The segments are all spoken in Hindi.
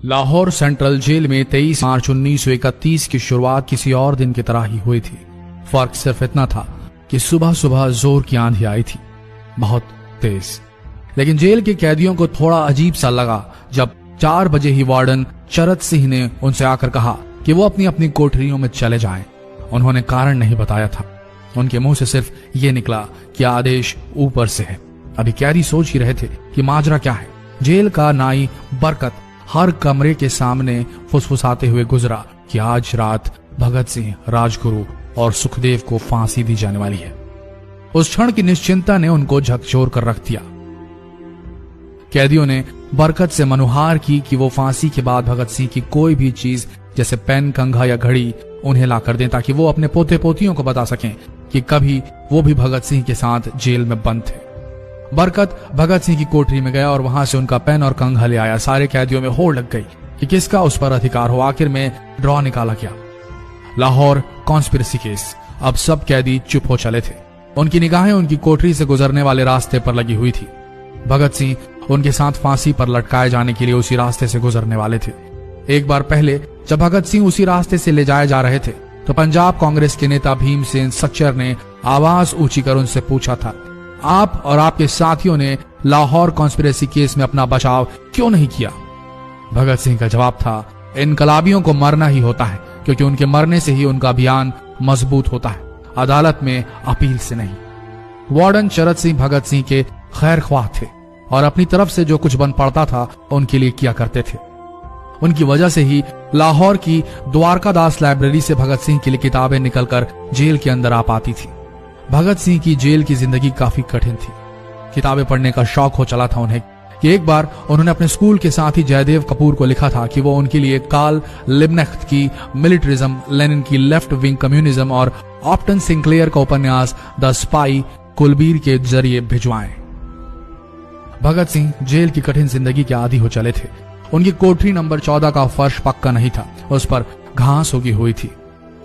लाहौर सेंट्रल जेल में 23 मार्च 1931 की शुरुआत किसी और दिन की तरह ही हुई थी। फर्क सिर्फ इतना था कि सुबह सुबह जोर की आंधी आई थी, बहुत तेज। लेकिन जेल के कैदियों को थोड़ा अजीब सा लगा जब 4 बजे ही वार्डन चरत सिंह ने उनसे आकर कहा कि वो अपनी अपनी कोठरियों में चले जाएं। उन्होंने कारण नहीं बताया था। उनके मुंह से सिर्फ ये निकला कि आदेश ऊपर से है। अभी कैदी सोच ही रहे थे कि माजरा क्या है। जेल का नाई बरकत हर कमरे के सामने फुसफुसाते हुए गुजरा कि आज रात भगत सिंह, राजगुरु और सुखदेव को फांसी दी जाने वाली है। उस क्षण की निश्चिंता ने उनको झकझोर कर रख दिया। कैदियों ने बरकत से मनुहार की कि वो फांसी के बाद भगत सिंह की कोई भी चीज जैसे पेन, कंघा या घड़ी उन्हें ला कर दें ताकि वो अपने पोते पोतियों को बता सकें कि कभी वो भी भगत सिंह के साथ जेल में बंद थे। बरकत भगत सिंह की कोठरी में गया और वहां से उनका पेन और कंघा ले आया। सारे कैदियों में होड़ लग गई कि किसका उस पर अधिकार हो। आखिर में ड्रॉ निकाला गया, लाहौर कॉन्स्पिरेसी केस। अब सब कैदी चुप हो चले थे। उनकी निगाहें उनकी कोठरी से गुजरने वाले रास्ते पर लगी हुई थी। भगत सिंह उनके साथ फांसी पर लटकाए जाने के लिए उसी रास्ते से गुजरने वाले थे। एक बार पहले जब भगत सिंह उसी रास्ते से ले जाए जा रहे थे तो पंजाब कांग्रेस के नेता भीमसेन सच्चर ने आवाज ऊंची कर उनसे पूछा था, आप और आपके साथियों ने लाहौर कॉन्स्पिरेसी केस में अपना बचाव क्यों नहीं किया? भगत सिंह का जवाब था, इनकलाबियों को मरना ही होता है क्योंकि उनके मरने से ही उनका अभियान मजबूत होता है, अदालत में अपील से नहीं। वार्डन चरत सिंह भगत सिंह के खैर ख्वाह थे और अपनी तरफ से जो कुछ बन पड़ता था उनके लिए किया करते थे। उनकी वजह से ही लाहौर की द्वारकादास लाइब्रेरी से भगत सिंह के लिए किताबें निकलकर जेल के अंदर आ पाती थी। भगत सिंह की जेल की जिंदगी काफी कठिन थी। किताबें पढ़ने का शौक हो चला था उन्हें कि एक बार उन्होंने अपने स्कूल के साथी जयदेव कपूर को लिखा था कि वो उनके लिए कार्ल लिब्नेख्त की मिलिटरिज्म, लेनिन की लेफ्ट विंग कम्युनिज्म और ऑप्टन सिंक्लेयर का उपन्यास द स्पाई कुलबीर के जरिए भिजवाएं। भगत सिंह जेल की कठिन जिंदगी के आदी हो चले थे। उनकी कोठरी नंबर 14 का फर्श पक्का नहीं था, उस पर घास उगी हुई थी।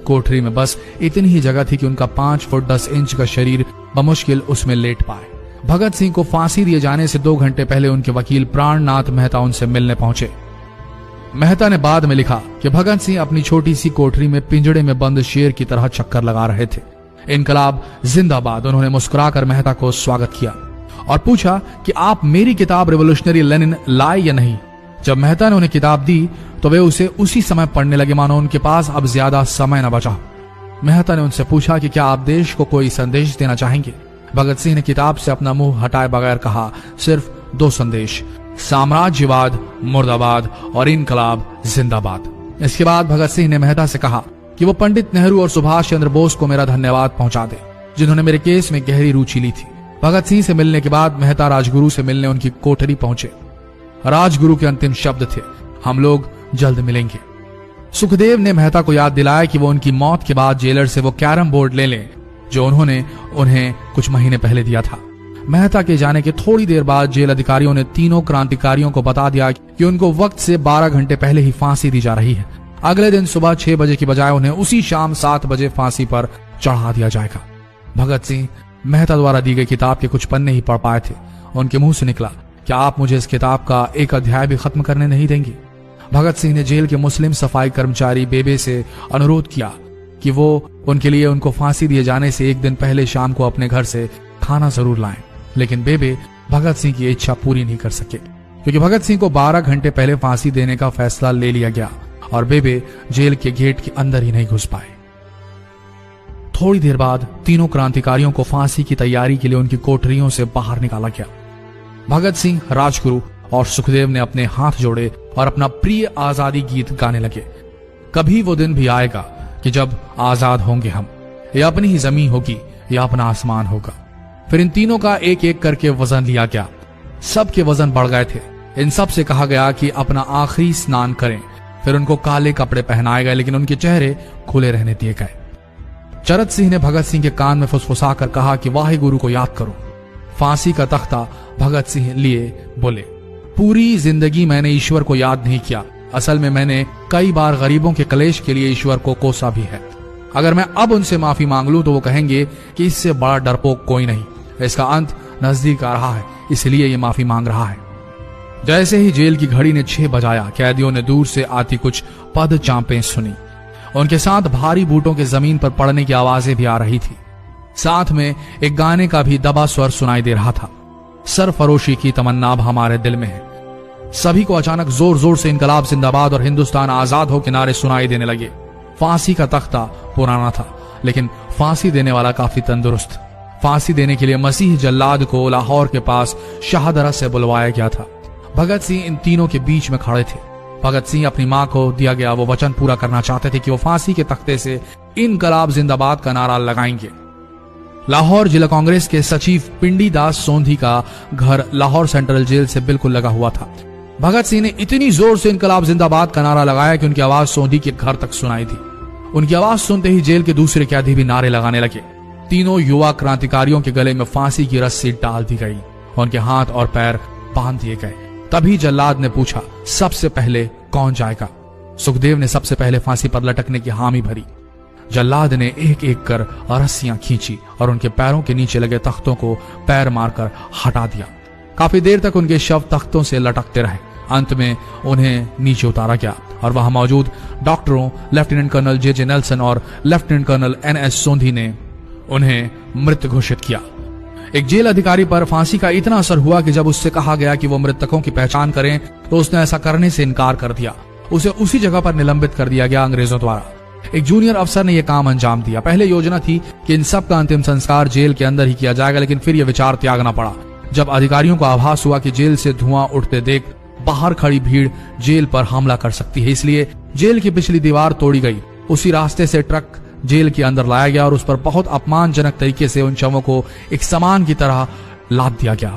कोठरी में बस इतनी ही जगह थी कि उनका 5 फुट 10 इंच का शरीर बमुश्किल उसमें लेट पाए। भगत सिंह को फांसी दिए जाने से 2 घंटे पहले उनके वकील प्राणनाथ मेहता उनसे मिलने पहुंचे। मेहता ने बाद में लिखा कि भगत सिंह अपनी छोटी सी कोठरी में पिंजड़े में बंद शेर की तरह चक्कर लगा रहे थे। इनकलाब जिंदाबाद। उन्होंने मुस्कुराकर मेहता को स्वागत किया और पूछा कि आप मेरी किताब रिवोल्यूशनरी लेनिन लाए या नहीं। जब मेहता ने उन्हें किताब दी तो वे उसे उसी समय पढ़ने लगे मानो उनके पास अब ज्यादा समय न बचा। मेहता ने उनसे पूछा कि क्या आप देश को कोई संदेश देना चाहेंगे। भगत सिंह ने किताब से अपना मुंह हटाए बगैर कहा, सिर्फ 2 संदेश, साम्राज्यवाद मुर्दाबाद और इनकलाब जिंदाबाद। इसके बाद भगत सिंह ने मेहता से कहा कि वो पंडित नेहरू और सुभाष चंद्र बोस को मेरा धन्यवाद पहुंचा दे जिन्होंने मेरे केस में गहरी रुचि ली थी। भगत सिंह से मिलने के बाद मेहता राजगुरु से मिलने उनकी कोठरी पहुंचे। राजगुरु के अंतिम शब्द थे, हम लोग जल्द मिलेंगे। सुखदेव ने मेहता को याद दिलाया कि वो उनकी मौत के बाद जेलर से वो कैरम बोर्ड ले लें जो उन्होंने उन्हें कुछ महीने पहले दिया था। मेहता के जाने के थोड़ी देर बाद जेल अधिकारियों ने तीनों क्रांतिकारियों को बता दिया कि उनको वक्त से 12 घंटे पहले ही फांसी दी जा रही है। अगले दिन सुबह 6 बजे की बजाय उन्हें उसी शाम 7 बजे फांसी पर चढ़ा दिया जाएगा। भगत सिंह मेहता द्वारा दी गई किताब के कुछ पन्ने ही पढ़ पाए थे। उनके मुंह से निकला, क्या आप मुझे इस किताब का एक अध्याय भी खत्म करने नहीं देंगे? भगत सिंह ने जेल के मुस्लिम सफाई कर्मचारी बेबे से अनुरोध किया कि वो उनके लिए उनको फांसी दिए जाने से 1 दिन पहले शाम को अपने घर से खाना जरूर लाएं। लेकिन बेबे भगत सिंह की इच्छा पूरी नहीं कर सके क्योंकि भगत सिंह को 12 घंटे पहले फांसी देने का फैसला ले लिया गया और बेबे जेल के गेट के अंदर ही नहीं घुस पाए। थोड़ी देर बाद तीनों क्रांतिकारियों को फांसी की तैयारी के लिए उनकी कोठरियों से बाहर निकाला गया। भगत सिंह, राजगुरु और सुखदेव ने अपने हाथ जोड़े और अपना प्रिय आजादी गीत गाने लगे। कभी वो दिन भी आएगा कि जब आजाद होंगे हम, या अपनी ही जमीन होगी या अपना आसमान होगा। फिर इन तीनों का एक एक करके वजन लिया गया। सबके वजन बढ़ गए थे। इन सब से कहा गया कि अपना आखिरी स्नान करें। फिर उनको काले कपड़े पहनाए गए लेकिन उनके चेहरे खुले रहने दिए गए। चरत सिंह ने भगत सिंह के कान में फुसफुसा कर कहा कि वाहिगुरु को याद करो। फांसी का तख्ता भगत सिंह लिए बोले, पूरी जिंदगी मैंने ईश्वर को याद नहीं किया। असल में मैंने कई बार गरीबों के कलेश के लिए ईश्वर को कोसा भी है। अगर मैं अब उनसे माफी मांग लूं तो वो कहेंगे कि इससे बड़ा डरपोक कोई नहीं। इसका अंत नजदीक आ रहा है, इसलिए ये माफी मांग रहा है। जैसे ही जेल की घड़ी ने 6 बजाया, कैदियों ने दूर से आती कुछ पद चांपें सुनी। उनके साथ भारी बूटों के जमीन पर पड़ने की आवाजें भी आ रही थी। साथ में एक गाने का भी दबा स्वर सुनाई दे रहा था। सरफरोशी की तमन्ना अब हमारे दिल में है। सभी को अचानक जोर जोर से इनकलाब जिंदाबाद और हिंदुस्तान आजाद हो के नारे सुनाई देने लगे। फांसी का तख्ता पुराना था, लेकिन फांसी देने वाला काफी तंदुरुस्त। फांसी देने के लिए मसीह जल्लाद को लाहौर के पास शाहदरा से बुलवाया गया था। भगत सिंह इन तीनों के बीच में खड़े थे। भगत सिंह अपनी मां को दिया गया वो वचन पूरा करना चाहते थे कि वो फांसी के तख्ते से इनकलाब जिंदाबाद का नारा लगाएंगे। लाहौर जिला कांग्रेस के सचिव पिंडी दास सोंधी का घर लाहौर सेंट्रल जेल से बिल्कुल लगा हुआ था। भगत सिंह ने इतनी जोर से इनकलाब जिंदाबाद का नारा लगाया कि उनकी आवाज सोंधी के घर तक सुनाई दी। उनकी आवाज सुनते ही जेल के दूसरे कैदी भी नारे लगाने लगे। तीनों युवा क्रांतिकारियों के गले में फांसी की रस्सी डाल दी गई, उनके हाथ और पैर बांध दिए गए। तभी जल्लाद ने पूछा, सबसे पहले कौन जाएगा? सुखदेव ने सबसे पहले फांसी पर लटकने की हामी भरी। जल्लाद ने एक एक कर रस्सियां खींची और उनके पैरों के नीचे लगे तख्तों को पैर मारकर हटा दिया। काफी देर तक उनके शव तख्तों से लटकते रहे। अंत में उन्हें नीचे उतारा गया और वहां मौजूद डॉक्टरों लेफ्टिनेंट कर्नल जे नेल्सन और लेफ्टिनेंट कर्नल NS सोंधी ने उन्हें मृत घोषित किया। एक जेल अधिकारी पर फांसी का इतना असर हुआ कि जब उससे कहा गया कि वो मृतकों की पहचान करें तो उसने ऐसा करने से इनकार कर दिया। उसे उसी जगह पर निलंबित कर दिया गया अंग्रेजों द्वारा। एक जूनियर अफसर ने यह काम अंजाम दिया। पहले योजना थी कि इन सब का अंतिम संस्कार जेल के अंदर ही किया जाएगा, लेकिन फिर यह विचार त्यागना पड़ा जब अधिकारियों को आभास हुआ कि जेल से धुआं उठते देख बाहर खड़ी भीड़ जेल पर हमला कर सकती है। इसलिए जेल की पिछली दीवार तोड़ी गई। उसी रास्ते से ट्रक जेल के अंदर लाया गया और उस पर बहुत अपमानजनक तरीके से उन शवों को एक सामान की तरह लाद दिया गया।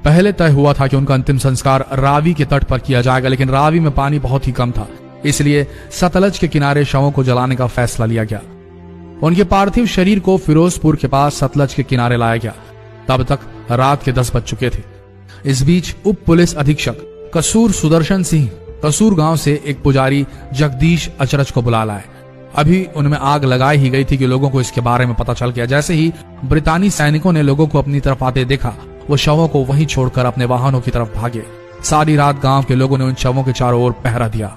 पहले तय हुआ था कि उनका अंतिम संस्कार रावी के तट पर किया जाएगा, लेकिन रावी में पानी बहुत ही कम था, इसलिए सतलज के किनारे शवों को जलाने का फैसला लिया गया। उनके पार्थिव शरीर को फिरोजपुर के पास सतलज के किनारे लाया गया। तब तक रात के 10 बज चुके थे। इस बीच उप पुलिस अधीक्षक कसूर सुदर्शन सिंह कसूर गांव से एक पुजारी जगदीश अचरज को बुला लाए। अभी उनमें आग लगाई ही गई थी कि लोगों को इसके बारे में पता चल गया। जैसे ही ब्रितानी सैनिकों ने लोगों को अपनी तरफ आते देखा, वो शवों को वहीं छोड़कर अपने वाहनों की तरफ भागे। सारी रात गांव के लोगों ने उन शवों के चारों ओर पहरा दिया।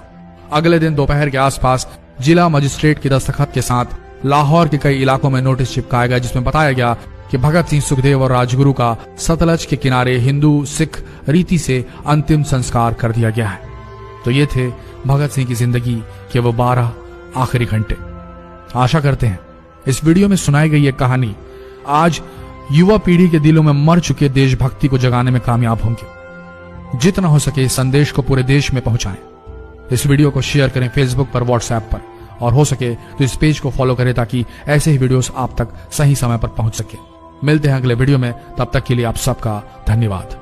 अगले दिन दोपहर के आसपास जिला मजिस्ट्रेट की दस्तखत के साथ लाहौर के कई इलाकों में नोटिस चिपकाया गया, जिसमें बताया गया कि भगत सिंह, सुखदेव और राजगुरु का सतलज के किनारे हिंदू सिख रीति से अंतिम संस्कार कर दिया गया है। तो ये थे भगत सिंह की जिंदगी के वो 12 आखिरी घंटे। आशा करते हैं इस वीडियो में सुनाई गई ये कहानी आज युवा पीढ़ी के दिलों में मर चुके देशभक्ति को जगाने में कामयाब होंगे। जितना हो सके इस संदेश को पूरे देश में पहुंचाएं। इस वीडियो को शेयर करें फेसबुक पर, व्हाट्सएप पर, और हो सके तो इस पेज को फॉलो करें ताकि ऐसे ही वीडियोस आप तक सही समय पर पहुंच सके। मिलते हैं अगले वीडियो में, तब तक के लिए आप सबका धन्यवाद।